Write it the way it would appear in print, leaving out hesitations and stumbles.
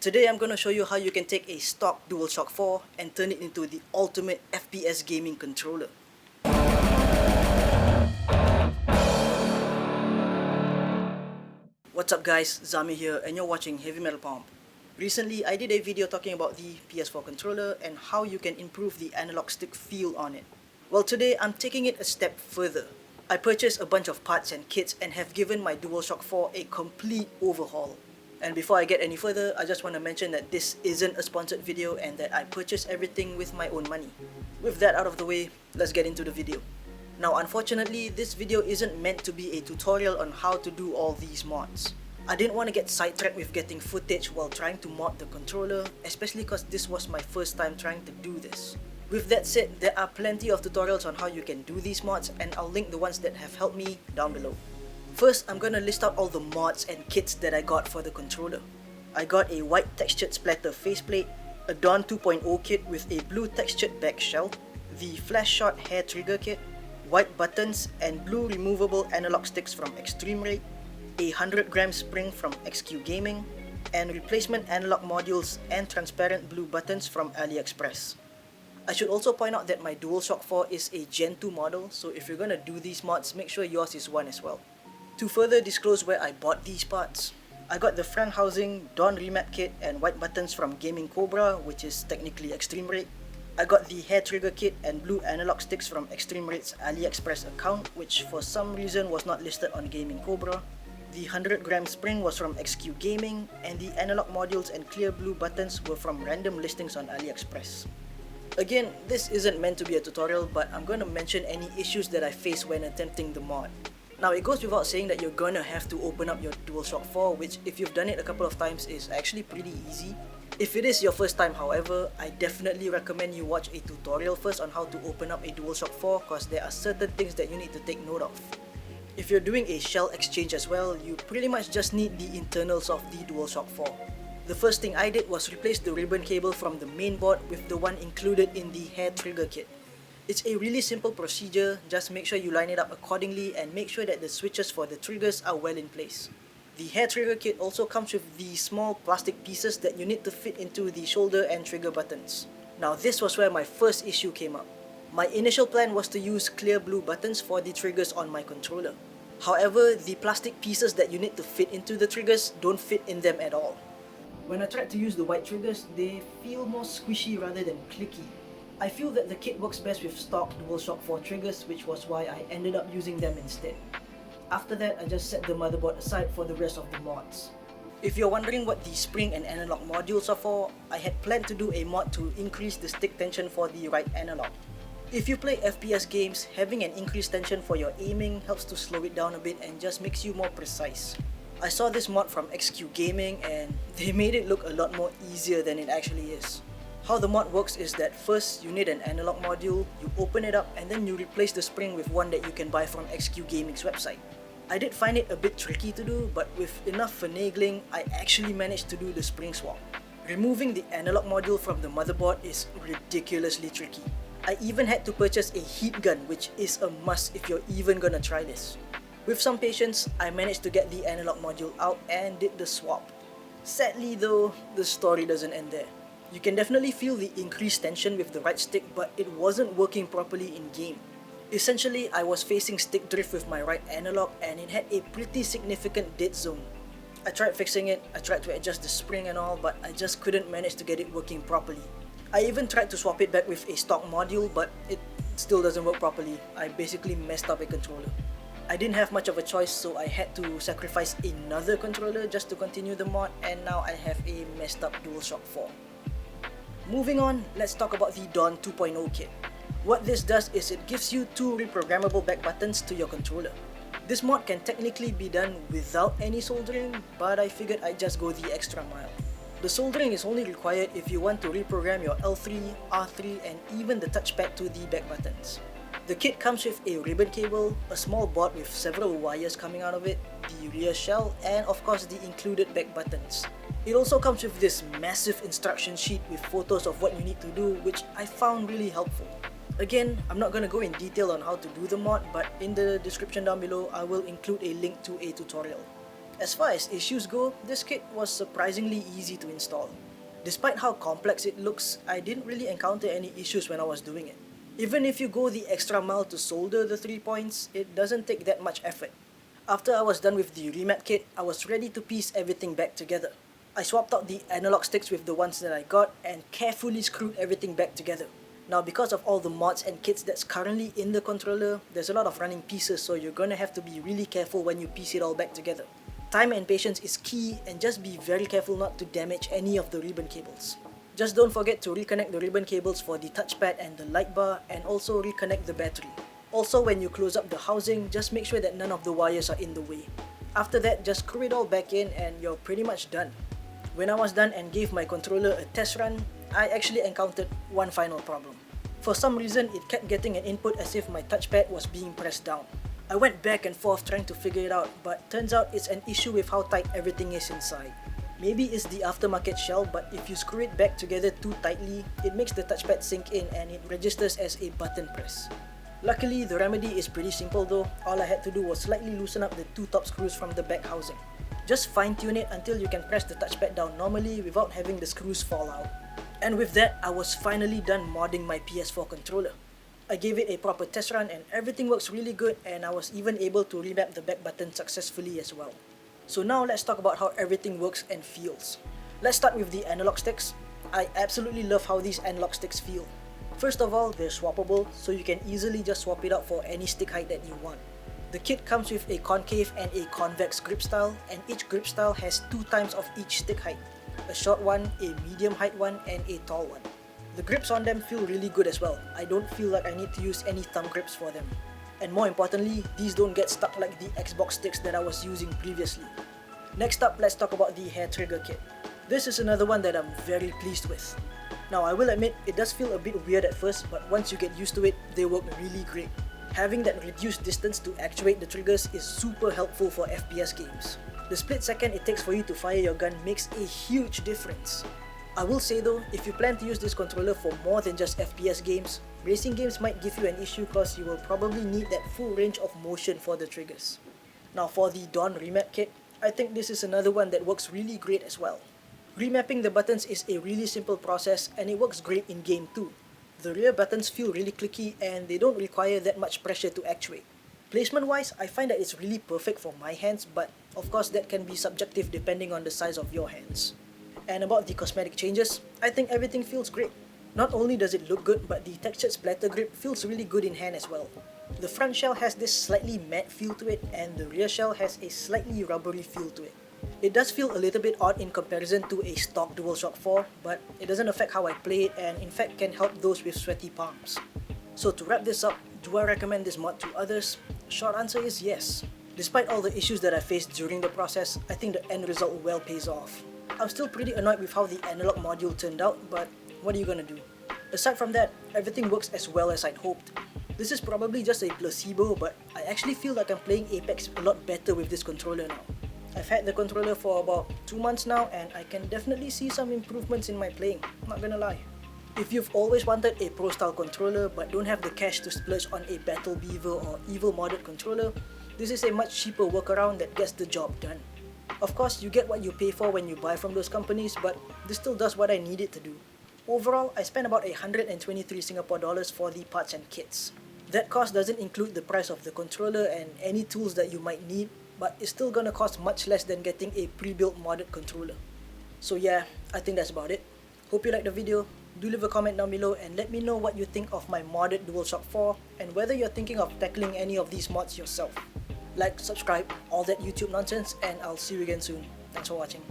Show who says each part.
Speaker 1: Today I'm going to show you how you can take a stock DualShock 4 and turn it into the ultimate FPS gaming controller. What's up guys, Zami here and you're watching Heavy Metal Pump. Recently I did a video talking about the PS4 controller and how you can improve the analog stick feel on it. Well, today I'm taking it a step further. I purchased a bunch of parts and kits and have given my DualShock 4 a complete overhaul. And before I get any further, I just want to mention that this isn't a sponsored video and that I purchased everything with my own money. With that out of the way, let's get into the video. Now unfortunately, this video isn't meant to be a tutorial on how to do all these mods. I didn't want to get sidetracked with getting footage while trying to mod the controller, especially because this was my first time trying to do this. With that said, there are plenty of tutorials on how you can do these mods and I'll link the ones that have helped me down below. First, I'm gonna list out all the mods and kits that I got for the controller. I got a white textured splatter faceplate, a Dawn 2.0 kit with a blue textured back shell, the flash shot hair trigger kit, white buttons and blue removable analog sticks from Extreme Raid, a 100-gram spring from XQ Gaming, and replacement analog modules and transparent blue buttons from AliExpress. I should also point out that my DualShock 4 is a Gen 2 model, so if you're gonna do these mods, make sure yours is one as well. To further disclose where I bought these parts, I got the front housing, Dawn remap kit and white buttons from Gaming Cobra, which is technically Extreme Raid. I got the hair trigger kit and blue analog sticks from Extreme Raid's AliExpress account, which for some reason was not listed on Gaming Cobra. The 100-gram spring was from XQ Gaming, and the analog modules and clear blue buttons were from random listings on AliExpress. Again, this isn't meant to be a tutorial, but I'm going to mention any issues that I faced when attempting the mod. Now, it goes without saying that you're gonna have to open up your DualShock 4, which if you've done it a couple of times is actually pretty easy. If it is your first time, however, I definitely recommend you watch a tutorial first on how to open up a DualShock 4 because there are certain things that you need to take note of. If you're doing a shell exchange as well, you pretty much just need the internals of the DualShock 4. The first thing I did was replace the ribbon cable from the main board with the one included in the hair trigger kit. It's a really simple procedure, just make sure you line it up accordingly and make sure that the switches for the triggers are well in place. The hair trigger kit also comes with the small plastic pieces that you need to fit into the shoulder and trigger buttons. Now this was where my first issue came up. My initial plan was to use clear blue buttons for the triggers on my controller. However, the plastic pieces that you need to fit into the triggers don't fit in them at all. When I tried to use the white triggers, they feel more squishy rather than clicky. I feel that the kit works best with stock DualShock 4 triggers, which was why I ended up using them instead. After that, I just set the motherboard aside for the rest of the mods. If you're wondering what the spring and analog modules are for, I had planned to do a mod to increase the stick tension for the right analog. If you play FPS games, having an increased tension for your aiming helps to slow it down a bit and just makes you more precise. I saw this mod from XQ Gaming and they made it look a lot more easier than it actually is. How the mod works is that first you need an analog module, you open it up and then you replace the spring with one that you can buy from XQ Gaming's website. I did find it a bit tricky to do, but with enough finagling, I actually managed to do the spring swap. Removing the analog module from the motherboard is ridiculously tricky. I even had to purchase a heat gun, which is a must if you're even gonna try this. With some patience, I managed to get the analog module out and did the swap. Sadly though, the story doesn't end there. You can definitely feel the increased tension with the right stick, but it wasn't working properly in game. Essentially, I was facing stick drift with my right analog and it had a pretty significant dead zone. I tried fixing it, I tried to adjust the spring and all, but I just couldn't manage to get it working properly. I even tried to swap it back with a stock module, but it still doesn't work properly. I basically messed up a controller. I didn't have much of a choice, so I had to sacrifice another controller just to continue the mod, and now I have a messed up DualShock 4. Moving on, let's talk about the Dawn 2.0 kit. What this does is it gives you two reprogrammable back buttons to your controller. This mod can technically be done without any soldering, but I figured I'd just go the extra mile. The soldering is only required if you want to reprogram your L3, R3 and even the touchpad to the back buttons. The kit comes with a ribbon cable, a small board with several wires coming out of it, the rear shell, and of course the included back buttons. It also comes with this massive instruction sheet with photos of what you need to do, which I found really helpful. Again, I'm not going to go in detail on how to do the mod, but in the description down below I will include a link to a tutorial. As far as issues go, this kit was surprisingly easy to install. Despite how complex it looks, I didn't really encounter any issues when I was doing it. Even if you go the extra mile to solder the 3 points, it doesn't take that much effort. After I was done with the remap kit, I was ready to piece everything back together. I swapped out the analog sticks with the ones that I got and carefully screwed everything back together. Now because of all the mods and kits that's currently in the controller, there's a lot of running pieces, so you're gonna have to be really careful when you piece it all back together. Time and patience is key, and just be very careful not to damage any of the ribbon cables. Just don't forget to reconnect the ribbon cables for the touchpad and the light bar, and also reconnect the battery. Also, when you close up the housing, just make sure that none of the wires are in the way. After that, just screw it all back in and you're pretty much done. When I was done and gave my controller a test run, I actually encountered one final problem. For some reason, it kept getting an input as if my touchpad was being pressed down. I went back and forth trying to figure it out, but turns out it's an issue with how tight everything is inside. Maybe it's the aftermarket shell, but if you screw it back together too tightly, it makes the touchpad sink in and it registers as a button press. Luckily, the remedy is pretty simple though. All I had to do was slightly loosen up the 2 top screws from the back housing. Just fine tune it until you can press the touchpad down normally without having the screws fall out. And with that, I was finally done modding my PS4 controller. I gave it a proper test run and everything works really good, and I was even able to remap the back button successfully as well. So now let's talk about how everything works and feels. Let's start with the analog sticks. I absolutely love how these analog sticks feel. First of all, they're swappable, so you can easily just swap it out for any stick height that you want. The kit comes with a concave and a convex grip style, and each grip style has 2 times of each stick height. A short one, a medium height one, and a tall one. The grips on them feel really good as well. I don't feel like I need to use any thumb grips for them. And more importantly, these don't get stuck like the Xbox sticks that I was using previously. Next up, let's talk about the hair trigger kit. This is another one that I'm very pleased with. Now I will admit, it does feel a bit weird at first, but once you get used to it, they work really great. Having that reduced distance to actuate the triggers is super helpful for FPS games. The split second it takes for you to fire your gun makes a huge difference. I will say though, if you plan to use this controller for more than just FPS games, racing games might give you an issue because you will probably need that full range of motion for the triggers. Now for the Dawn remap kit, I think this is another one that works really great as well. Remapping the buttons is a really simple process and it works great in game too. The rear buttons feel really clicky and they don't require that much pressure to actuate. Placement wise, I find that it's really perfect for my hands, but of course that can be subjective depending on the size of your hands. And about the cosmetic changes, I think everything feels great. Not only does it look good, but the textured splatter grip feels really good in hand as well. The front shell has this slightly matte feel to it, and the rear shell has a slightly rubbery feel to it. It does feel a little bit odd in comparison to a stock DualShock 4, but it doesn't affect how I play it and in fact can help those with sweaty palms. So to wrap this up, do I recommend this mod to others? Short answer is yes. Despite all the issues that I faced during the process, I think the end result well pays off. I'm still pretty annoyed with how the analog module turned out, but what are you gonna do? Aside from that, everything works as well as I'd hoped. This is probably just a placebo, but I actually feel like I'm playing Apex a lot better with this controller now. I've had the controller for about 2 months now and I can definitely see some improvements in my playing, not gonna lie. If you've always wanted a pro style controller but don't have the cash to splurge on a Battle Beaver or Evil modded controller, this is a much cheaper workaround that gets the job done. Of course, you get what you pay for when you buy from those companies, but this still does what I need it to do. Overall, I spent about 123 Singapore dollars for the parts and kits. That cost doesn't include the price of the controller and any tools that you might need, but it's still gonna cost much less than getting a pre-built modded controller. So yeah, I think that's about it. Hope you liked the video. Do leave a comment down below and let me know what you think of my modded DualShock 4 and whether you're thinking of tackling any of these mods yourself. Like, subscribe, all that YouTube nonsense, and I'll see you again soon. Thanks for watching.